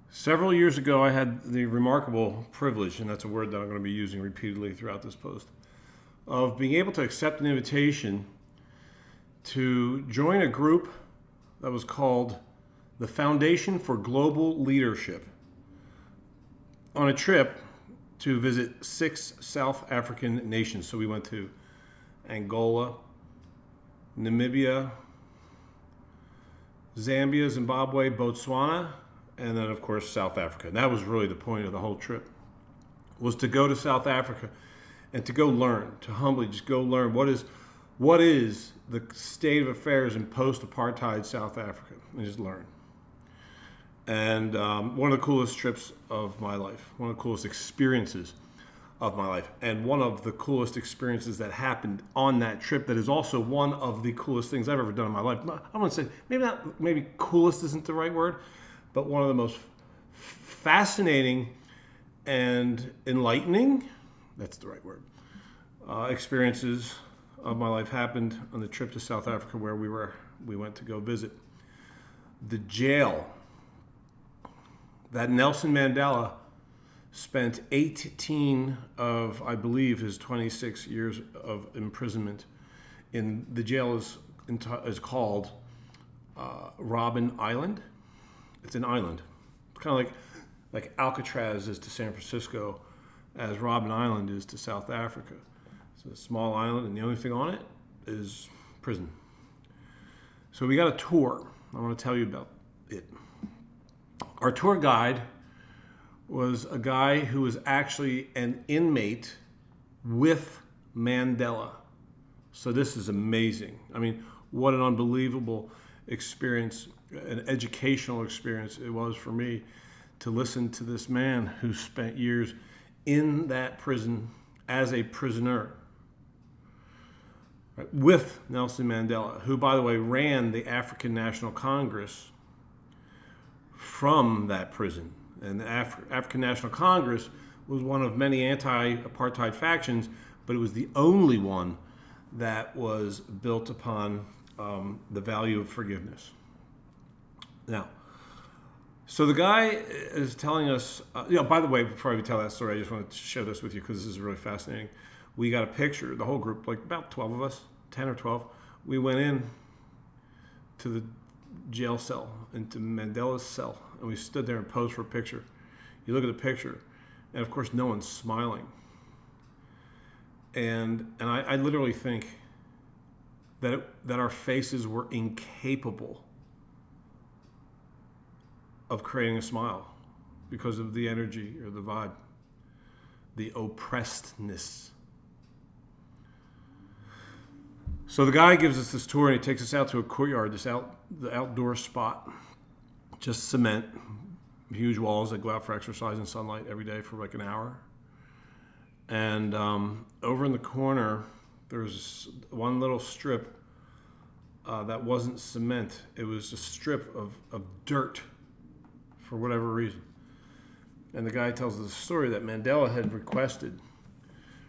Several years ago, I had the remarkable privilege, and that's a word that I'm going to be using repeatedly throughout this post, of being able to accept an invitation to join a group that was called the Foundation for Global Leadership on a trip to visit 6 South African nations. So we went to Angola, Namibia, Zambia, Zimbabwe, Botswana, and then of course South Africa. And that was really the point of the whole trip, was to go to South Africa and to go learn, to humbly just go learn what is the state of affairs in post-apartheid South Africa, and just learn. And one of the coolest trips of my life, one of the coolest experiences of my life, and one of the coolest experiences that happened on that trip that is also one of the coolest things I've ever done in my life. I want to say, maybe coolest isn't the right word, but one of the most fascinating and enlightening, that's the right word, experiences of my life happened on the trip to South Africa, where we went to go visit the jail that Nelson Mandela spent 18 of, I believe, his 26 years of imprisonment in. The jail is called Robben Island. It's an island. It's kind of like Alcatraz is to San Francisco, as Robben Island is to South Africa. It's a small island, and the only thing on it is prison. So we got a tour. I want to tell you about it. Our tour guide was a guy who was actually an inmate with Mandela. So this is amazing. I mean, what an unbelievable experience, an educational experience it was for me to listen to this man who spent years in that prison as a prisoner, right, with Nelson Mandela, who, by the way, ran the African National Congress from that prison. And the African National Congress was one of many anti-apartheid factions, but it was the only one that was built upon the value of forgiveness. Now, so the guy is telling us, by the way, before I tell that story, I just wanted to share this with you because this is really fascinating. We got a picture, the whole group, like about 12 of us, 10 or 12. We went in to the jail cell, into Mandela's cell, and we stood there and posed for a picture. You look at the picture, and of course no one's smiling. And I literally think that our faces were incapable of creating a smile because of the energy or the vibe, the oppressedness. So the guy gives us this tour, and he takes us out to a courtyard, the outdoor spot, just cement, huge walls that go out for exercise in sunlight every day for like an hour. And over in the corner, there's one little strip that wasn't cement. It was a strip of dirt for whatever reason. And the guy tells us the story that Mandela had requested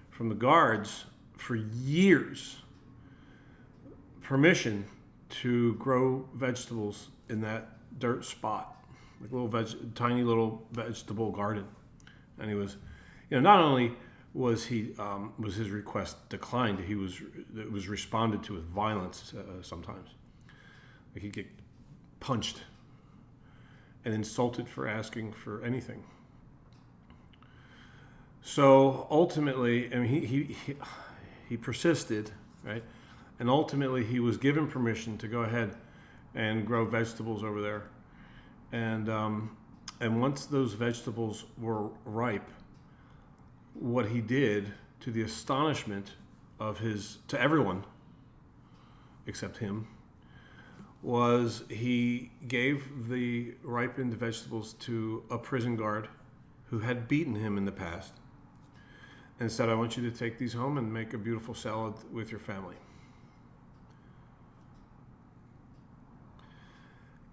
from the guards for years permission to grow vegetables in that dirt spot, like tiny little vegetable garden. And he was, not only was his request declined, it was responded to with violence sometimes. Like he'd get punched and insulted for asking for anything. So ultimately, I mean, he persisted, right? And ultimately, he was given permission to go ahead and grow vegetables over there. And once those vegetables were ripe, what he did, to the astonishment to everyone except him, was he gave the ripened vegetables to a prison guard who had beaten him in the past, and said, "I want you to take these home and make a beautiful salad with your family."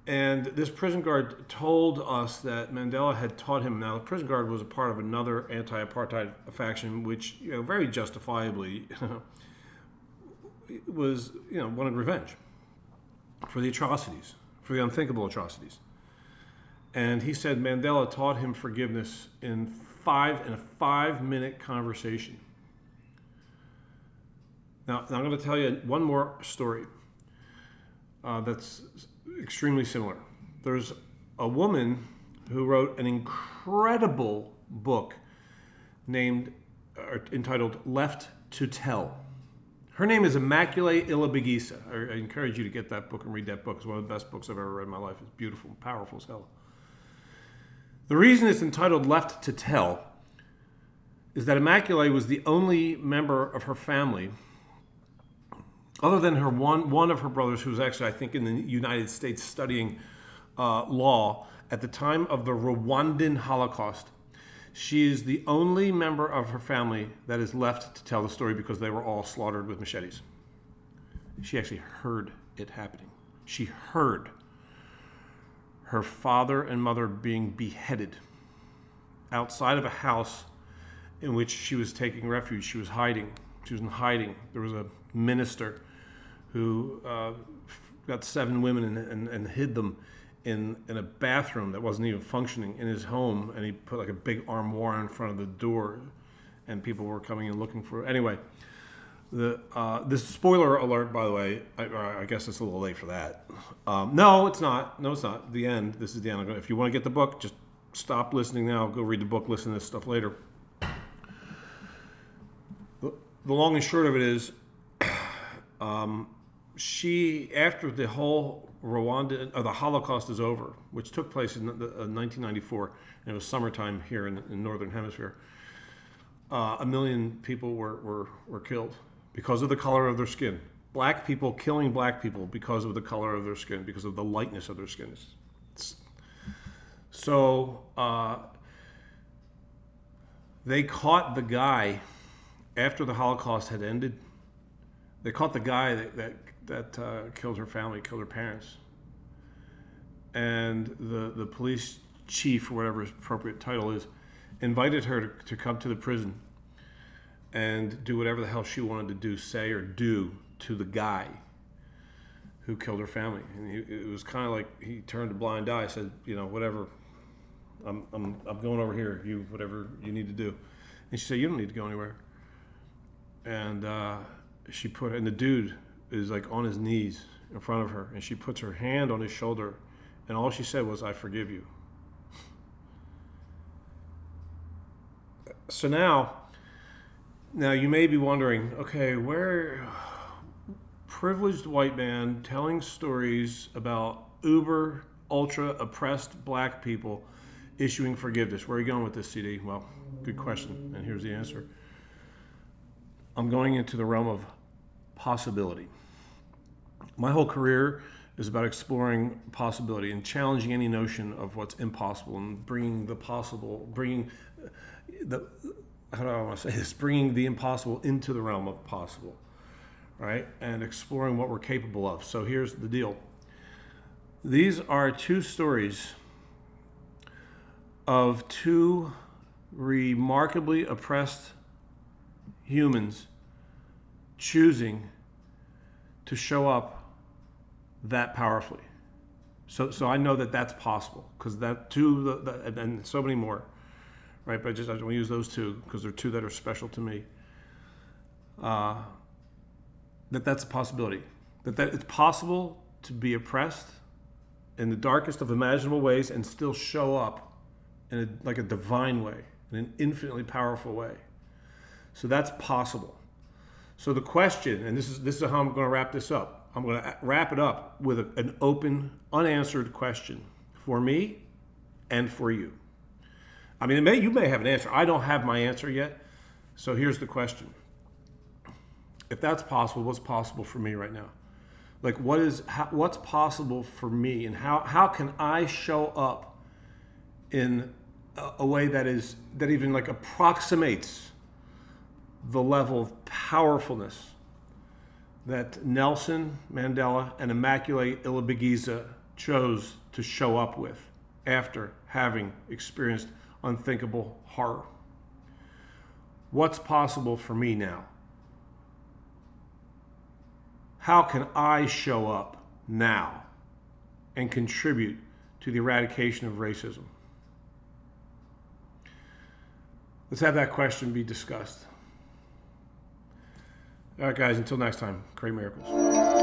And this prison guard told us that Mandela had taught him. Now, the prison guard was a part of another anti-apartheid faction, which, very justifiably wanted revenge for the atrocities, for the unthinkable atrocities. And he said Mandela taught him forgiveness in a 5-minute conversation. Now I'm going to tell you one more story that's extremely similar. There's a woman who wrote an incredible book entitled Left to Tell. Her name is Immaculate Ilibagiza. I encourage you to get that book and read that book. It's one of the best books I've ever read in my life. It's beautiful and powerful as hell. The reason it's entitled Left to Tell is that Immaculate was the only member of her family, other than her one of her brothers, who was actually, I think, in the United States studying law at the time of the Rwandan Holocaust. She is the only member of her family that is left to tell the story because they were all slaughtered with machetes. She actually heard it happening. She heard her father and mother being beheaded outside of a house in which she was taking refuge. She was hiding. She was in hiding. There was a minister who got 7 women and hid them in a bathroom that wasn't even functioning in his home, and he put like a big armoire in front of the door, and people were coming and looking for it. Anyway, this spoiler alert, by the way, I guess it's a little late for that. No, it's not. No, it's not. The end. This is the end. If you want to get the book, just stop listening now. Go read the book. Listen to this stuff later. The long and short of it is, she, after the whole the Holocaust is over, which took place in 1994, and it was summertime here in the Northern Hemisphere, 1 million people were killed because of the color of their skin. Black people killing black people because of the color of their skin, because of the lightness of their skin. So they caught the guy after the Holocaust had ended. They caught the guy that killed her family, killed her parents. And the police chief, or whatever his appropriate title is, invited her to come to the prison and do whatever the hell she wanted to do, say or do to the guy who killed her family. And it was kind of like he turned a blind eye, said, whatever, I'm going over here, you, whatever you need to do. And she said, you don't need to go anywhere. And and the dude is like on his knees in front of her, and she puts her hand on his shoulder, and all she said was, I forgive you. So now you may be wondering, okay, where privileged white man telling stories about uber, ultra oppressed black people issuing forgiveness. Where are you going with this, CD? Well, good question, and here's the answer. I'm going into the realm of possibility. My whole career is about exploring possibility and challenging any notion of what's impossible and bringing the impossible into the realm of possible, right? And exploring what we're capable of. So here's the deal. These are 2 stories of 2 remarkably oppressed humans choosing to show up that powerfully. So I know that that's possible, because that too, and so many more, right? But I want to use those 2 because they're 2 that are special to me. That's a possibility. That it's possible to be oppressed in the darkest of imaginable ways and still show up in like a divine way, in an infinitely powerful way. So that's possible. So the question, and this is how I'm going to wrap this up. I'm going to wrap it up with an open, unanswered question for me and for you. I mean, you may have an answer. I don't have my answer yet. So here's the question. If that's possible, what's possible for me right now? Like, what's possible for me, and how can I show up in a way that even like approximates the level of powerfulness that Nelson Mandela and Immaculate Ilibagiza chose to show up with after having experienced unthinkable horror. What's possible for me now? How can I show up now and contribute to the eradication of racism? Let's have that question be discussed. All right, guys, until next time, create miracles.